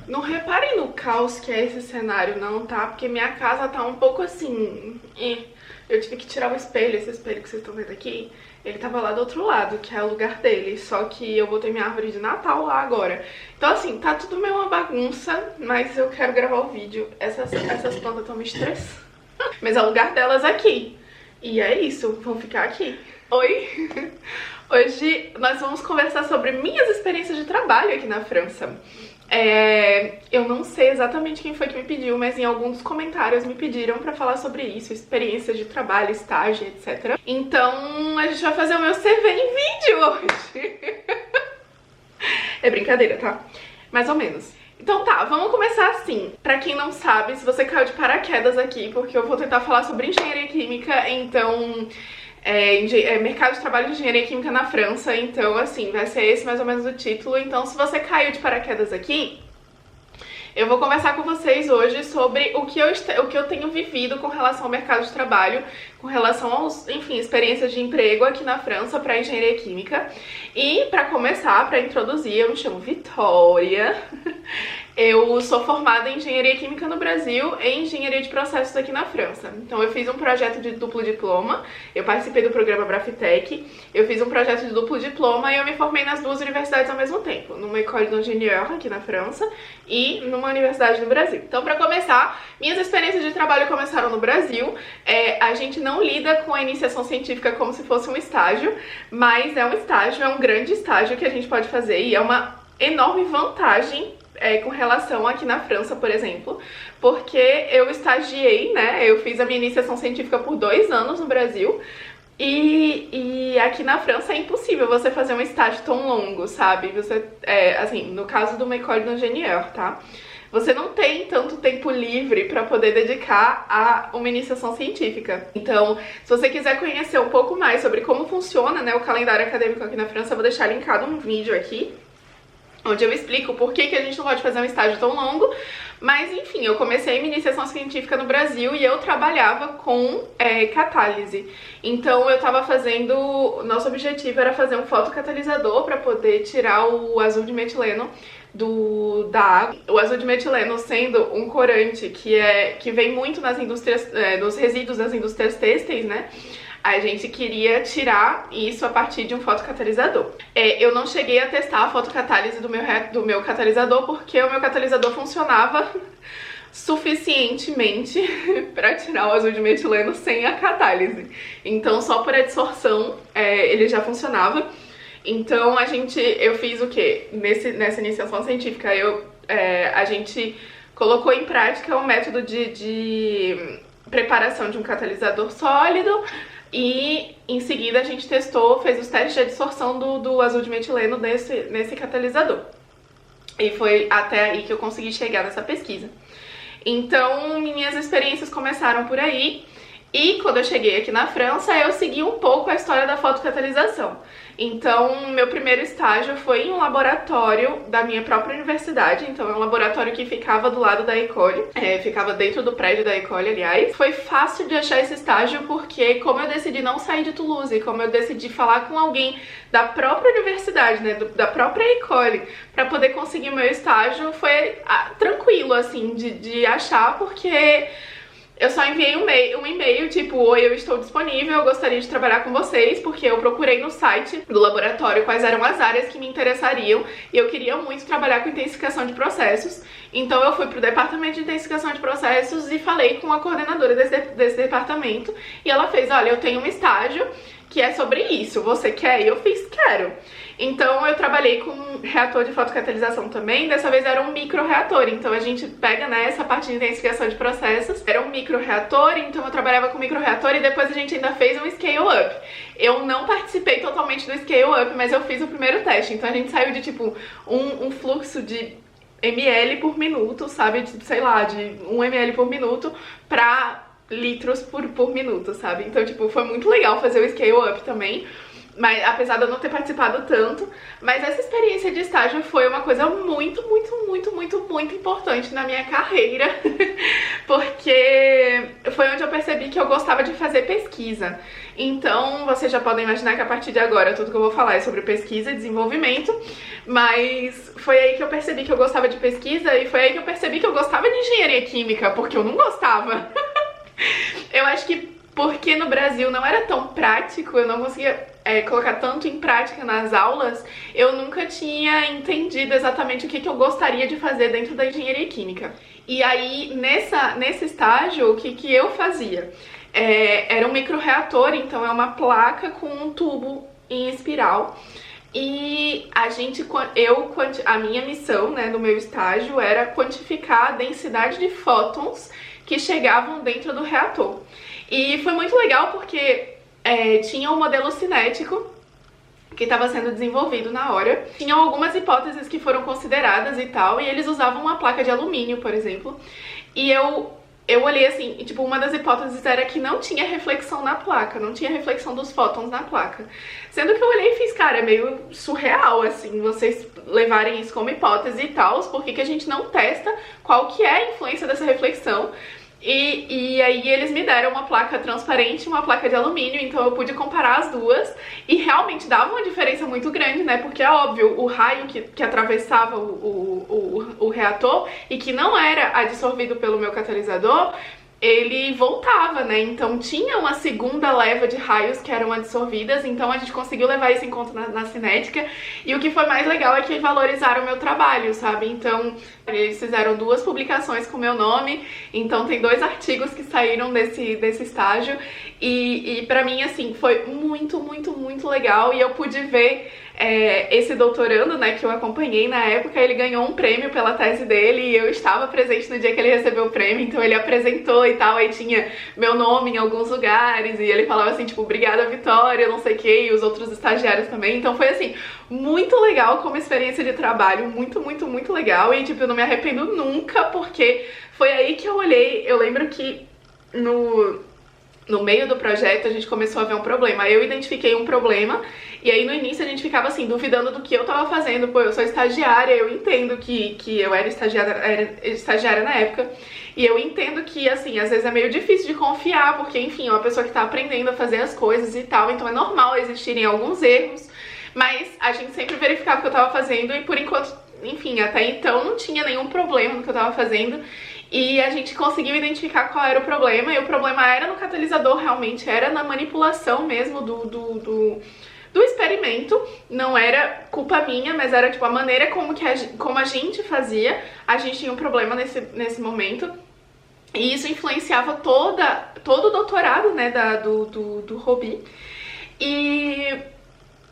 Não reparem no caos que é esse cenário não, tá? Porque minha casa tá um pouco assim... Eu tive que tirar o espelho, esse espelho que vocês estão vendo aqui. Ele tava lá do outro lado, que é o lugar dele. Só que eu botei minha árvore de Natal lá agora. Então assim, tá tudo meio uma bagunça, mas eu quero gravar o vídeo. Essas plantas estão me estressando. Mas é o lugar delas aqui. E é isso, vão ficar aqui. Oi! Hoje nós vamos conversar sobre minhas experiências de trabalho aqui na França. Eu não sei exatamente quem foi que me pediu, mas em alguns comentários me pediram pra falar sobre isso, experiências de trabalho, estágio, etc. Então a gente vai fazer o meu CV em vídeo hoje. É brincadeira, tá? Mais ou menos. Então tá, vamos começar assim. Pra quem não sabe, se você caiu de paraquedas aqui, porque eu vou tentar falar sobre engenharia química, então... mercado de trabalho de engenharia química na França, então assim, vai ser esse mais ou menos o título. Então se você caiu de paraquedas aqui, eu vou conversar com vocês hoje sobre o que eu tenho vivido com relação ao mercado de trabalho, com relação aos, enfim, experiências de emprego aqui na França para engenharia química. E para começar, para introduzir, eu me chamo Vitória. Eu sou formada em engenharia química no Brasil e em engenharia de processos aqui na França. Então eu fiz um projeto de duplo diploma, eu participei do programa Brafitec, eu fiz um projeto de duplo diploma e eu me formei nas duas universidades ao mesmo tempo, numa École d'Ingénieur aqui na França e numa universidade no Brasil. Então para começar, minhas experiências de trabalho começaram no Brasil. A gente não lida com a iniciação científica como se fosse um estágio, mas é um estágio, é um grande estágio que a gente pode fazer e é uma enorme vantagem com relação aqui na França, por exemplo, porque eu estagiei, né, eu fiz a minha iniciação científica por 2 anos no Brasil e aqui na França é impossível você fazer um estágio tão longo, sabe? Você, assim, no caso do École d'Ingénieur, tá? Você não tem tanto tempo livre para poder dedicar a uma iniciação científica. Então, se você quiser conhecer um pouco mais sobre como funciona, né, o calendário acadêmico aqui na França, eu vou deixar linkado um vídeo aqui, onde eu explico por que a gente não pode fazer um estágio tão longo. Mas enfim, eu comecei minha iniciação científica no Brasil e eu trabalhava com catálise. Então eu tava fazendo... Nosso objetivo era fazer um fotocatalisador para poder tirar o azul de metileno da água. O azul de metileno sendo um corante que vem muito nas indústrias, nos resíduos das indústrias têxteis, né? A gente queria tirar isso a partir de um fotocatalisador. Eu não cheguei a testar a fotocatálise do meu catalisador porque o meu catalisador funcionava suficientemente para tirar o azul de metileno sem a catálise. Então só por adsorção ele já funcionava. Então eu fiz o que? Nessa iniciação científica a gente colocou em prática um método de preparação de um catalisador sólido. E em seguida a gente fez os testes de adsorção do azul de metileno nesse catalisador. E foi até aí que eu consegui chegar nessa pesquisa. Então minhas experiências começaram por aí. E quando eu cheguei aqui na França, eu segui um pouco a história da fotocatalisação. Então, meu primeiro estágio foi em um laboratório da minha própria universidade. Então, é um laboratório que ficava do lado da École, ficava dentro do prédio da École, aliás. Foi fácil de achar esse estágio porque, como eu decidi não sair de Toulouse, como eu decidi falar com alguém da própria universidade, né, da própria École, para poder conseguir meu estágio, foi tranquilo, assim, de achar, porque... Eu só enviei um e-mail tipo: oi, eu estou disponível, eu gostaria de trabalhar com vocês, porque eu procurei no site do laboratório quais eram as áreas que me interessariam e eu queria muito trabalhar com intensificação de processos. Então eu fui pro departamento de intensificação de processos e falei com a coordenadora desse departamento e ela fez: olha, eu tenho um estágio que é sobre isso, você quer? E eu fiz: quero. Então eu trabalhei com um reator de fotocatalisação também, dessa vez era um micro-reator, então a gente pega, né, essa parte de intensificação de processos, era um micro-reator, então eu trabalhava com micro-reator e depois a gente ainda fez um scale-up. Eu não participei totalmente do scale-up, mas eu fiz o primeiro teste, então a gente saiu de tipo um fluxo de ml por minuto, sabe, de, sei lá, de 1 ml por minuto pra litros por minuto, sabe? Então, tipo, foi muito legal fazer o scale-up também. Mas, apesar de eu não ter participado tanto, mas essa experiência de estágio foi uma coisa muito importante na minha carreira, porque foi onde eu percebi que eu gostava de fazer pesquisa. Então vocês já podem imaginar que a partir de agora tudo que eu vou falar é sobre pesquisa e desenvolvimento, mas foi aí que eu percebi que eu gostava de pesquisa e foi aí que eu percebi que eu gostava de engenharia química, porque eu não gostava. Eu acho que porque no Brasil não era tão prático, eu não conseguia colocar tanto em prática nas aulas, eu nunca tinha entendido exatamente o que eu gostaria de fazer dentro da engenharia química. E aí, nesse estágio, o que eu fazia? Era um microreator, então é uma placa com um tubo em espiral. E a minha missão, né, no meu estágio era quantificar a densidade de fótons que chegavam dentro do reator. E foi muito legal porque tinha um modelo cinético que estava sendo desenvolvido na hora. Tinham algumas hipóteses que foram consideradas e tal, e eles usavam uma placa de alumínio, por exemplo. E eu olhei assim, e, tipo, uma das hipóteses era que não tinha reflexão na placa, não tinha reflexão dos fótons na placa. Sendo que eu olhei e fiz, cara, é meio surreal, assim, vocês levarem isso como hipótese e tal, por que a gente não testa qual que é a influência dessa reflexão? E aí eles me deram uma placa transparente e uma placa de alumínio, então eu pude comparar as duas e realmente dava uma diferença muito grande, né? Porque é óbvio, o raio que atravessava o reator e que não era absorvido pelo meu catalisador, ele voltava, né? Então tinha uma segunda leva de raios que eram absorvidas, então a gente conseguiu levar isso em conta na cinética. E o que foi mais legal é que valorizaram o meu trabalho, sabe? Então eles fizeram 2 publicações com o meu nome, então tem 2 artigos que saíram desse estágio. E pra mim, assim, foi muito, muito, muito legal. E eu pude ver esse doutorando, né, que eu acompanhei na época, ele ganhou um prêmio pela tese dele e eu estava presente no dia que ele recebeu o prêmio, então ele apresentou e tal, aí tinha meu nome em alguns lugares e ele falava assim, tipo, obrigada Vitória, não sei o que, e os outros estagiários também, então foi assim, muito legal como experiência de trabalho, muito, muito, muito legal e tipo, eu não me arrependo nunca, porque foi aí que eu olhei, eu lembro que no meio do projeto a gente começou a ver um problema. Eu identifiquei um problema e aí no início a gente ficava assim, duvidando do que eu tava fazendo. Pô, eu sou estagiária, eu entendo que eu era estagiária na época. E eu entendo que, assim, às vezes é meio difícil de confiar, porque, enfim, é uma pessoa que tá aprendendo a fazer as coisas e tal. Então é normal existirem alguns erros, mas a gente sempre verificava o que eu tava fazendo e por enquanto, enfim, até então não tinha nenhum problema no que eu tava fazendo. E a gente conseguiu identificar qual era o problema, e o problema era no catalisador, realmente, era na manipulação mesmo do experimento. Não era culpa minha, mas era tipo a maneira como a gente fazia. A gente tinha um problema nesse momento. E isso influenciava todo o doutorado, né, do Robi. E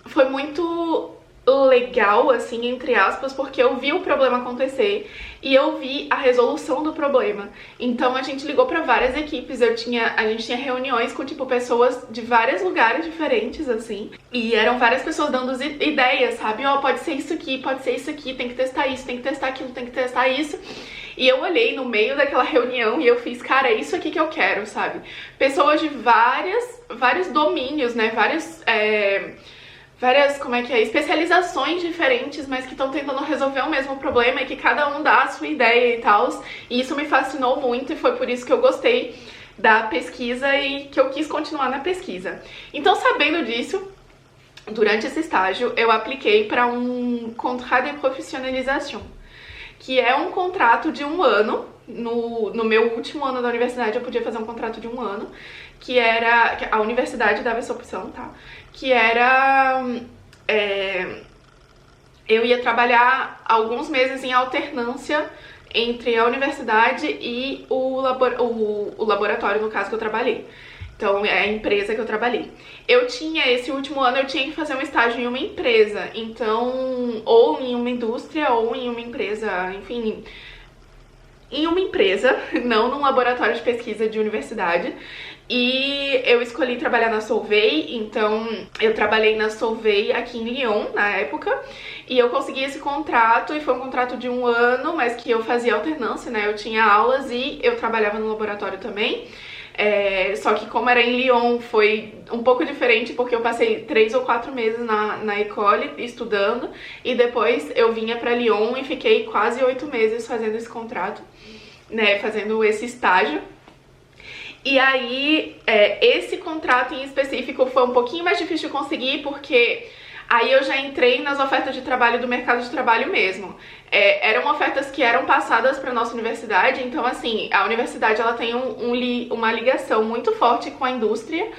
foi muito legal, assim, entre aspas, porque eu vi o problema acontecer e eu vi a resolução do problema. Então a gente ligou pra várias equipes, a gente tinha reuniões com, tipo, pessoas de vários lugares diferentes, assim, e eram várias pessoas dando ideias, sabe? Ó, pode ser isso aqui, tem que testar isso, tem que testar aquilo, tem que testar isso. E eu olhei no meio daquela reunião e eu fiz, cara, é isso aqui que eu quero, sabe? Pessoas de vários domínios, né, várias, especializações diferentes, mas que estão tentando resolver o mesmo problema e que cada um dá a sua ideia e tal. E isso me fascinou muito e foi por isso que eu gostei da pesquisa e que eu quis continuar na pesquisa. Então, sabendo disso, durante esse estágio, eu apliquei para um contrat de professionnalisation, que é um contrato de 1 ano. No meu último ano da universidade eu podia fazer um contrato de 1 ano, que a universidade dava essa opção, tá? Que era... eu ia trabalhar alguns meses em alternância entre a universidade e o laboratório, no caso, que eu trabalhei. Então, é a empresa que eu trabalhei. Esse último ano, eu tinha que fazer um estágio em uma empresa. Então, ou em uma indústria, ou em uma empresa, enfim... em uma empresa, não num laboratório de pesquisa de universidade. E eu escolhi trabalhar na Solvay, então eu trabalhei na Solvay aqui em Lyon, na época, e eu consegui esse contrato, e foi um contrato de 1 ano, mas que eu fazia alternância, né, eu tinha aulas e eu trabalhava no laboratório também. Só que como era em Lyon, foi um pouco diferente, porque eu passei 3 ou 4 meses na École estudando, e depois eu vinha pra Lyon e fiquei quase 8 meses fazendo esse contrato, né, fazendo esse estágio. E aí, esse contrato em específico foi um pouquinho mais difícil de conseguir, porque aí eu já entrei nas ofertas de trabalho do mercado de trabalho mesmo. Eram ofertas que eram passadas para nossa universidade, então assim, a universidade ela tem uma ligação muito forte com a indústria.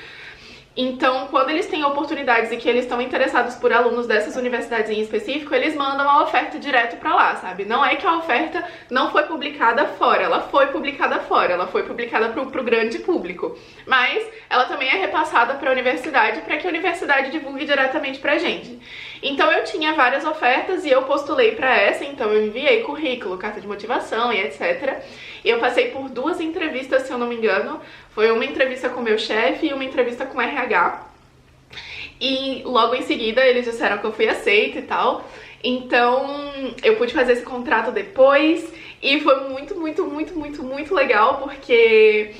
Então, quando eles têm oportunidades e que eles estão interessados por alunos dessas universidades em específico, eles mandam a oferta direto pra lá, sabe? Não é que a oferta não foi publicada fora, ela foi publicada fora, ela foi publicada pro grande público. Mas ela também é repassada pra universidade, para que a universidade divulgue diretamente pra gente. Então eu tinha várias ofertas e eu postulei pra essa, então eu enviei currículo, carta de motivação e etc. E eu passei por 2 entrevistas, se eu não me engano. Foi uma entrevista com o meu chefe e uma entrevista com o RH. E logo em seguida eles disseram que eu fui aceita e tal. Então eu pude fazer esse contrato depois e foi muito legal, porque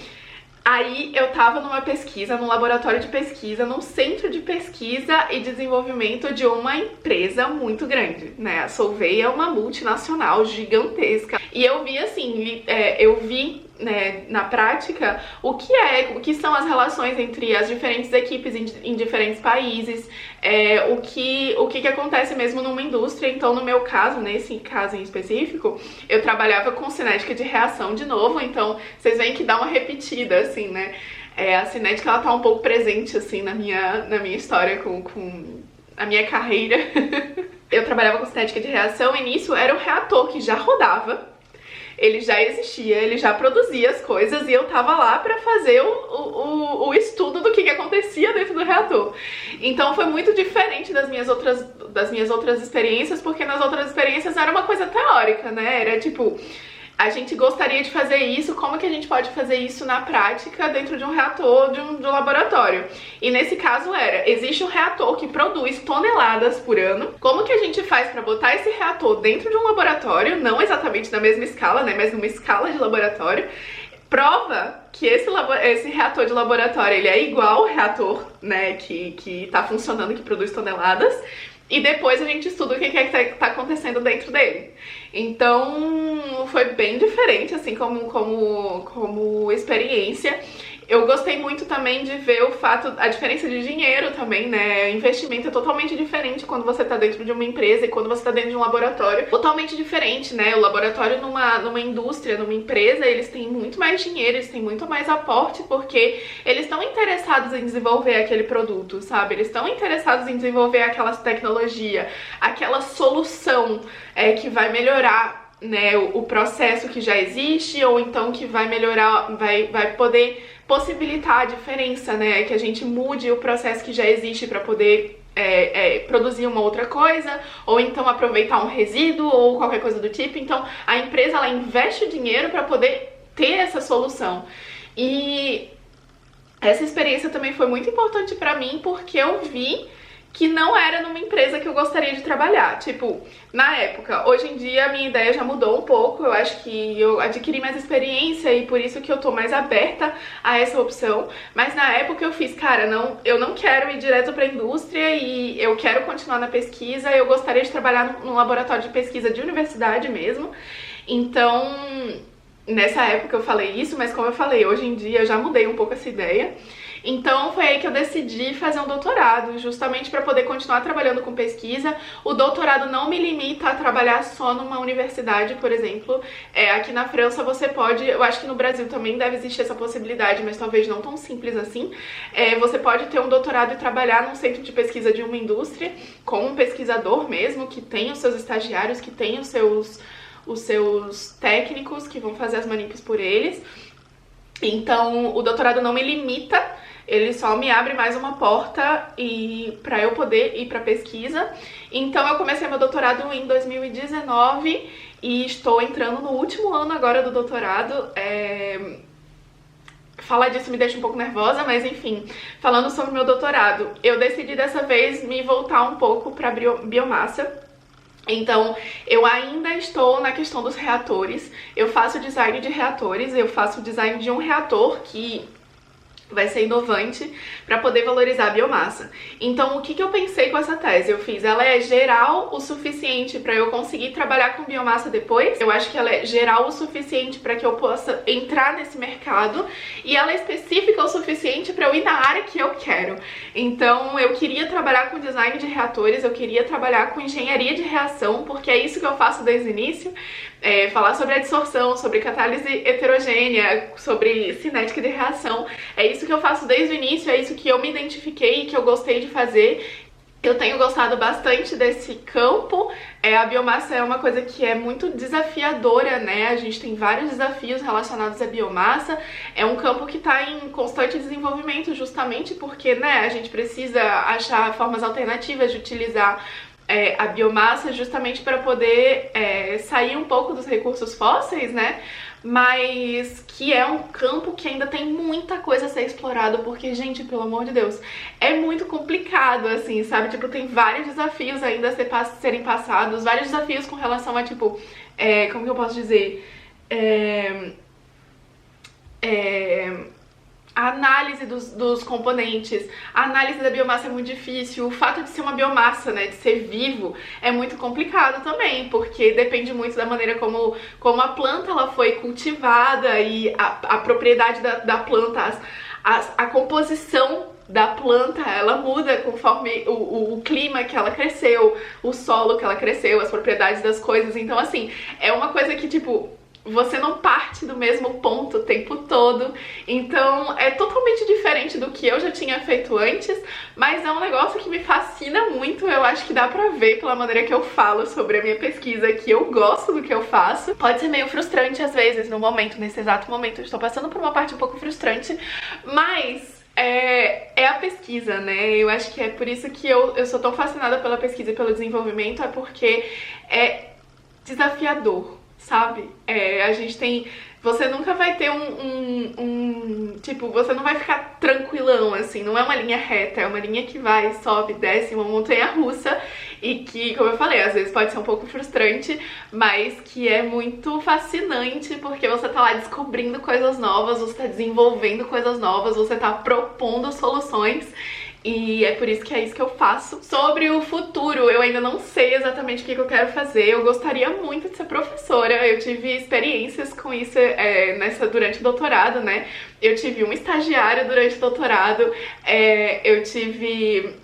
aí eu tava numa pesquisa, num laboratório de pesquisa, num centro de pesquisa e desenvolvimento de uma empresa muito grande, né? A Solvay é uma multinacional gigantesca. E eu vi assim, né, na prática, o que são as relações entre as diferentes equipes em diferentes países, o que acontece mesmo numa indústria. Então, no meu caso, nesse caso em específico, eu trabalhava com cinética de reação de novo, então vocês veem que dá uma repetida, assim, né? A cinética, ela tá um pouco presente, assim, na minha história com a minha carreira. Eu trabalhava com cinética de reação e nisso era um reator que já rodava. Ele já existia, ele já produzia as coisas e eu tava lá pra fazer o estudo do que acontecia dentro do reator. Então foi muito diferente das minhas outras experiências, porque nas outras experiências era uma coisa teórica, né? Era tipo, a gente gostaria de fazer isso, como que a gente pode fazer isso na prática dentro de um reator, de um laboratório? E nesse caso existe um reator que produz toneladas por ano. Como que a gente faz para botar esse reator dentro de um laboratório, não exatamente na mesma escala, né, mas numa escala de laboratório? Prova que esse reator de laboratório, ele é igual ao reator, né, que tá funcionando, que produz toneladas. E depois a gente estuda o que tá acontecendo dentro dele. Então foi bem diferente, assim, como experiência. Eu gostei muito também de ver a diferença de dinheiro também, né? O investimento é totalmente diferente quando você tá dentro de uma empresa e quando você tá dentro de um laboratório. Totalmente diferente, né? O laboratório numa indústria, numa empresa, eles têm muito mais dinheiro, eles têm muito mais aporte, porque eles estão interessados em desenvolver aquele produto, sabe? Eles estão interessados em desenvolver aquela tecnologia, aquela solução que vai melhorar, né, o processo que já existe, ou então que vai melhorar, vai poder possibilitar a diferença, né, que a gente mude o processo que já existe para poder produzir uma outra coisa, ou então aproveitar um resíduo, ou qualquer coisa do tipo. Então a empresa, ela investe dinheiro para poder ter essa solução. E essa experiência também foi muito importante para mim, porque eu vi que não era numa empresa que eu gostaria de trabalhar. Tipo, na época, hoje em dia a minha ideia já mudou um pouco, eu acho que eu adquiri mais experiência e por isso que eu tô mais aberta a essa opção. Mas na época eu fiz, cara, eu não quero ir direto pra indústria e eu quero continuar na pesquisa, eu gostaria de trabalhar num laboratório de pesquisa de universidade mesmo. Então, nessa época eu falei isso, mas como eu falei, hoje em dia eu já mudei um pouco essa ideia. Então foi aí que eu decidi fazer um doutorado, justamente para poder continuar trabalhando com pesquisa. O doutorado não me limita a trabalhar só numa universidade, por exemplo. Aqui na França você pode, eu acho que no Brasil também deve existir essa possibilidade, mas talvez não tão simples assim. Você pode ter um doutorado e trabalhar num centro de pesquisa de uma indústria, com um pesquisador mesmo, que tem os seus estagiários, que tem os seus técnicos que vão fazer as manips por eles. Então o doutorado não me limita, ele só me abre mais uma porta para eu poder ir para pesquisa. Então eu comecei meu doutorado em 2019 e estou entrando no último ano agora do doutorado. Falar disso me deixa um pouco nervosa, mas enfim, falando sobre o meu doutorado, eu decidi dessa vez me voltar um pouco para biomassa. Então, eu ainda estou na questão dos reatores. Eu faço design de reatores, eu faço design de um reator que vai ser inovante para poder valorizar a biomassa. Então, o que eu pensei com essa tese? Eu fiz, ela é geral o suficiente para eu conseguir trabalhar com biomassa depois. Eu acho que ela é geral o suficiente para que eu possa entrar nesse mercado, e ela é específica o suficiente para eu ir na área que eu quero. Então, eu queria trabalhar com design de reatores, eu queria trabalhar com engenharia de reação, porque é isso que eu faço desde o início. Falar sobre adsorção, sobre catálise heterogênea, sobre cinética de reação. É isso que eu faço desde o início, é isso que eu me identifiquei e que eu gostei de fazer. Eu tenho gostado bastante desse campo. A biomassa é uma coisa que é muito desafiadora, né? A gente tem vários desafios relacionados à biomassa. É um campo que está em constante desenvolvimento, justamente porque, né, a gente precisa achar formas alternativas de utilizar a biomassa, justamente para poder sair um pouco dos recursos fósseis, né? Mas que é um campo que ainda tem muita coisa a ser explorado, porque, gente, pelo amor de Deus, é muito complicado, assim, sabe? Tipo, tem vários desafios ainda a serem passados, vários desafios com relação a, tipo, como que eu posso dizer? A análise dos componentes, a análise da biomassa é muito difícil, o fato de ser uma biomassa, né, de ser vivo, é muito complicado também, porque depende muito da maneira como a planta ela foi cultivada e a propriedade da planta, a composição da planta, ela muda conforme o clima que ela cresceu, o solo que ela cresceu, as propriedades das coisas. Então, assim, é uma coisa que, tipo, você não parte do mesmo ponto o tempo todo, então é totalmente diferente do que eu já tinha feito antes, mas é um negócio que me fascina muito. Eu acho que dá pra ver pela maneira que eu falo sobre a minha pesquisa que eu gosto do que eu faço. Pode ser meio frustrante às vezes no momento, nesse exato momento eu estou passando por uma parte um pouco frustrante, mas é a pesquisa, né? Eu acho que é por isso que eu sou tão fascinada pela pesquisa e pelo desenvolvimento, é porque é desafiador, sabe? A gente tem... Você nunca vai ter tipo, você não vai ficar tranquilão, assim, não é uma linha reta, é uma linha que vai, sobe, desce, uma montanha-russa, e que, como eu falei, às vezes pode ser um pouco frustrante, mas que é muito fascinante, porque você tá lá descobrindo coisas novas, você tá desenvolvendo coisas novas, você tá propondo soluções. E é por isso que é isso que eu faço. Sobre o futuro, eu ainda não sei exatamente o que eu quero fazer. Eu gostaria muito de ser professora. Eu tive experiências com isso durante o doutorado, né? Eu tive um estagiário durante o doutorado. Eu tive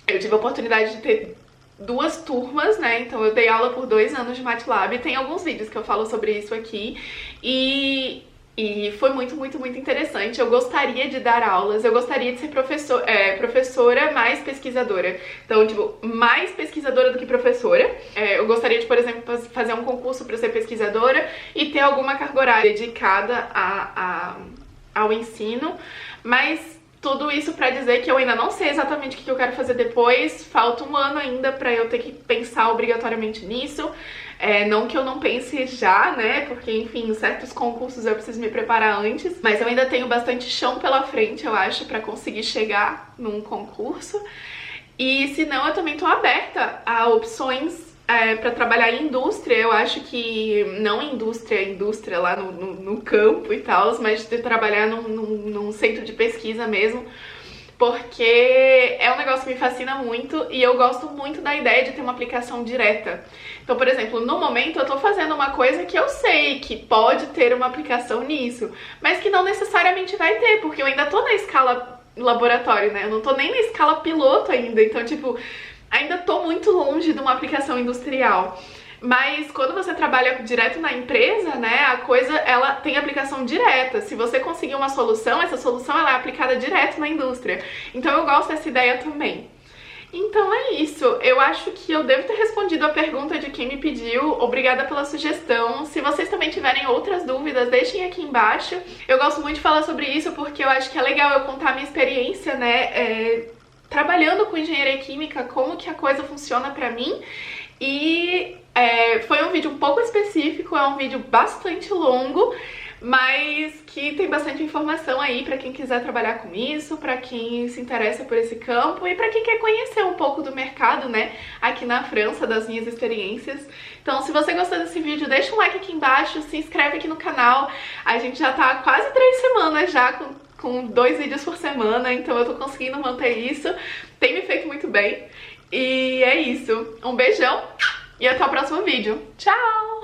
a oportunidade de ter 2 turmas, né? Então eu dei aula por 2 anos de MATLAB. Tem alguns vídeos que eu falo sobre isso aqui. E foi muito, muito, muito interessante. Eu gostaria de dar aulas, eu gostaria de ser professora mais pesquisadora. Então, tipo, mais pesquisadora do que professora. Eu gostaria de, por exemplo, fazer um concurso para ser pesquisadora e ter alguma carga horária dedicada ao ensino. Mas tudo isso pra dizer que eu ainda não sei exatamente o que eu quero fazer depois. Falta 1 ano ainda pra eu ter que pensar obrigatoriamente nisso. Não que eu não pense já, né, porque, enfim, certos concursos eu preciso me preparar antes, mas eu ainda tenho bastante chão pela frente, eu acho, pra conseguir chegar num concurso. E se não, eu também tô aberta a opções pra trabalhar em indústria. Eu acho que não indústria lá no campo e tal, mas de trabalhar num centro de pesquisa mesmo, porque é um negócio que me fascina muito e eu gosto muito da ideia de ter uma aplicação direta. Então, por exemplo, no momento eu tô fazendo uma coisa que eu sei que pode ter uma aplicação nisso, mas que não necessariamente vai ter, porque eu ainda tô na escala laboratório, né? Eu não tô nem na escala piloto ainda, então, tipo, ainda tô muito longe de uma aplicação industrial. Mas quando você trabalha direto na empresa, né, a coisa, ela tem aplicação direta. Se você conseguir uma solução, essa solução ela é aplicada direto na indústria. Então eu gosto dessa ideia também. Então é isso, eu acho que eu devo ter respondido a pergunta de quem me pediu. Obrigada pela sugestão. Se vocês também tiverem outras dúvidas, deixem aqui embaixo. Eu gosto muito de falar sobre isso porque eu acho que é legal eu contar a minha experiência, né, trabalhando com engenharia química, como que a coisa funciona pra mim. E foi um vídeo um pouco específico, é um vídeo bastante longo, mas que tem bastante informação aí pra quem quiser trabalhar com isso, pra quem se interessa por esse campo e pra quem quer conhecer um pouco do mercado, né, aqui na França, das minhas experiências. Então, se você gostou desse vídeo, deixa um like aqui embaixo, se inscreve aqui no canal. A gente já tá há quase 3 semanas já com com 2 vídeos por semana, então eu tô conseguindo manter isso. Tem me feito muito bem. E é isso. Um beijão e até o próximo vídeo. Tchau!